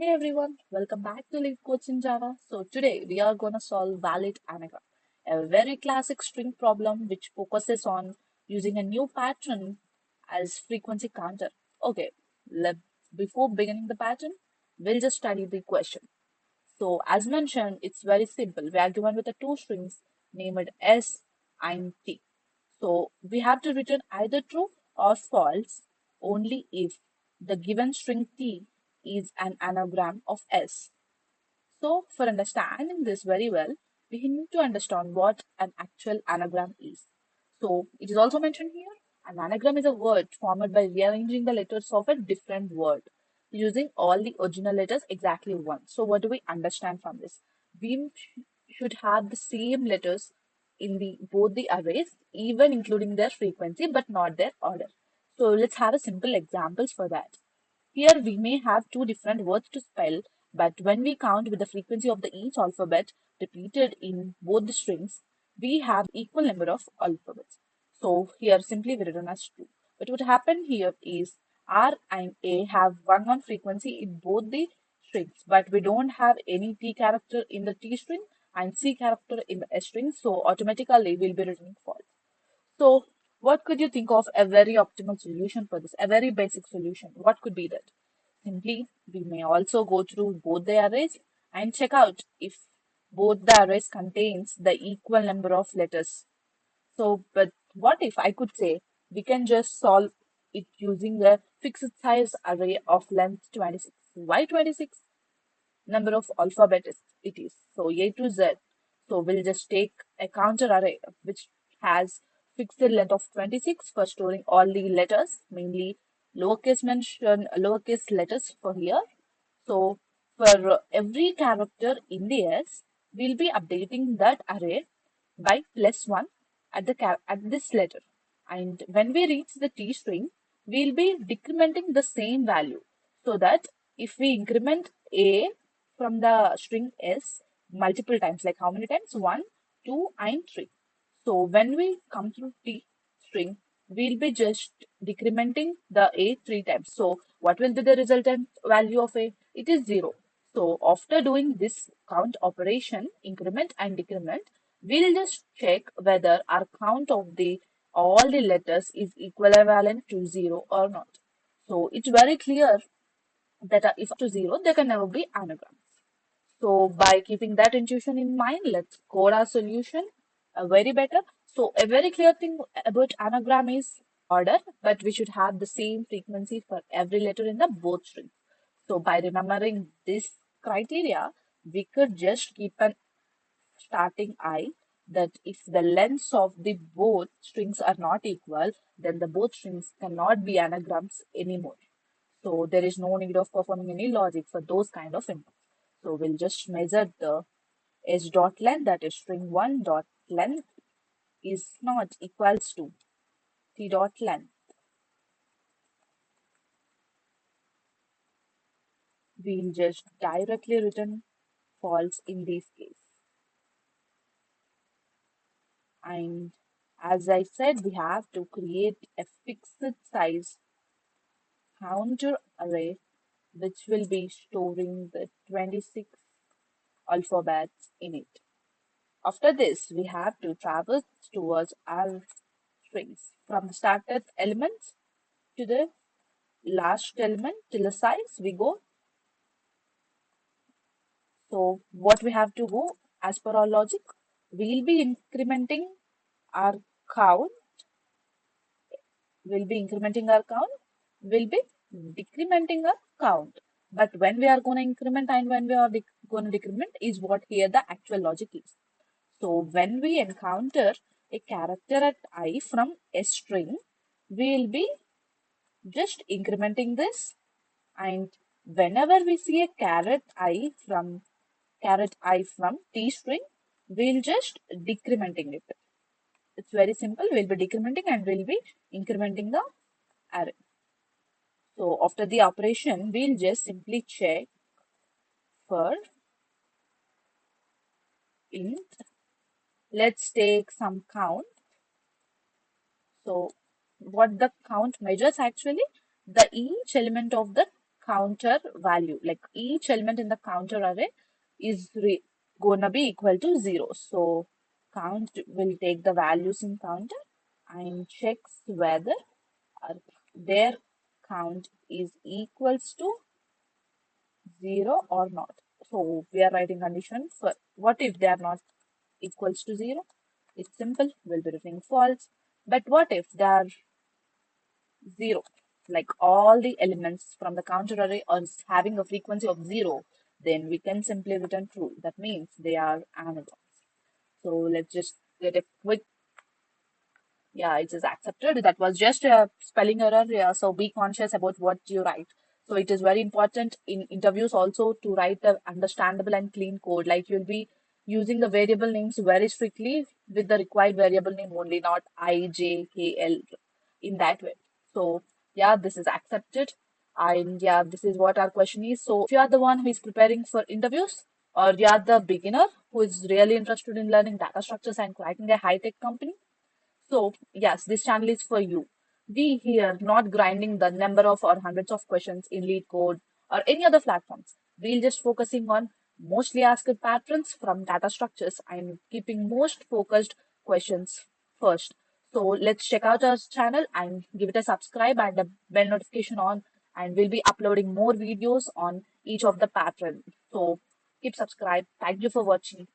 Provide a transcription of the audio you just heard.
Hey everyone, welcome back to Lead Codes in Java. So today we are going to solve valid anagram, a very classic string problem which focuses on using a new pattern as frequency counter. Okay, let, before beginning the pattern, we'll just study the question. So as mentioned, it's very simple. We are given with the two strings named S and T. So we have to return either true or false only if the given string T is an anagram of S. So for understanding this very well, we need to understand what an actual anagram is. So it is also mentioned here, an anagram is a word formed by rearranging the letters of a different word using all the original letters exactly once. So what do we understand from this? We should have the same letters in the both the arrays, even including their frequency, but not their order. So let's have a simple examples for that. Here we may have two different words to spell, but when we count with the frequency of the each alphabet repeated in both the strings, we have equal number of alphabets. So here simply we written as 2. But what happened here is R and A have one frequency in both the strings, but we don't have any T character in the T string and C character in the S string, so automatically we'll be returning false. So, what could you think of a very optimal solution for this? A very basic solution. What could be that? Simply, we may also go through both the arrays and check out if both the arrays contains the equal number of letters. So, but what if I could say we can just solve it using a fixed size array of length 26. Why 26? Number of alphabet it is. So A to Z. So we'll just take a counter array which has fixed length of 26 for storing all the letters, mainly lowercase letters for here. So for every character in the S, we'll be updating that array by +1 at at this letter. And when we reach the T string, we'll be decrementing the same value so that if we increment A from the string S multiple times, like how many times? 1, 2, and 3. So when we come through T string, we'll be just decrementing the A 3 times. So what will be the resultant value of A? It is 0. So after doing this count operation, increment and decrement, we'll just check whether our count of the all the letters is equivalent to 0 or not. So it's very clear that if to 0, there can never be anagrams. So by keeping that intuition in mind, let's code our solution very better. So a very clear thing about anagram is order, but we should have the same frequency for every letter in the both strings. So by remembering this criteria, we could just keep an starting I that if the lengths of the both strings are not equal, then the both strings cannot be anagrams anymore. So there is no need of performing any logic for those kind of inputs. So we'll just measure the s dot length, that is string 1 dot length is not equals to t dot length. We'll just directly return false in this case. And as I said, we have to create a fixed size counter array which will be storing the 26 alphabets in it. After this, we have to traverse towards our strings from the started elements to the last element till the size we go. So what we have to go as per our logic, we'll be incrementing our count, we'll be decrementing our count. But when we are going to increment and when we are going to decrement is what here the actual logic is. So when we encounter a character at I from a string, we'll be just incrementing this, and whenever we see a caret I from T string, we'll just decrementing it. It's very simple. We'll be decrementing and we'll be incrementing the array. So after the operation, we'll just simply check for int. Let's take some count. So what the count measures actually, the each element of the counter value. Like each element in the counter array is gonna be equal to 0. So count will take the values in counter and checks whether their count is equals to 0 or not. So we are writing condition for what if they are not equals to 0? It's simple, we'll be writing false. But what if they are 0? Like all the elements from the counter array are having a frequency of 0, then we can simply return true. That means they are anagrams. So let's just get a quick, yeah, it is accepted. That was just a spelling error. Yeah, so be conscious about what you write. So it is very important in interviews also to write the understandable and clean code. Like you'll be using the variable names very strictly with the required variable name only, not I, J, K, L in that way. So yeah, this is accepted. And yeah, this is what our question is. So if you are the one who is preparing for interviews, or you are the beginner who is really interested in learning data structures and cracking a high-tech company, so, yes, this channel is for you. We here not grinding the number of or hundreds of questions in lead code or any other platforms. We'll just focusing on mostly asked patterns from data structures and keeping most focused questions first. So let's check out our channel and give it a subscribe and a bell notification on, and we'll be uploading more videos on each of the pattern. So keep subscribed. Thank you for watching.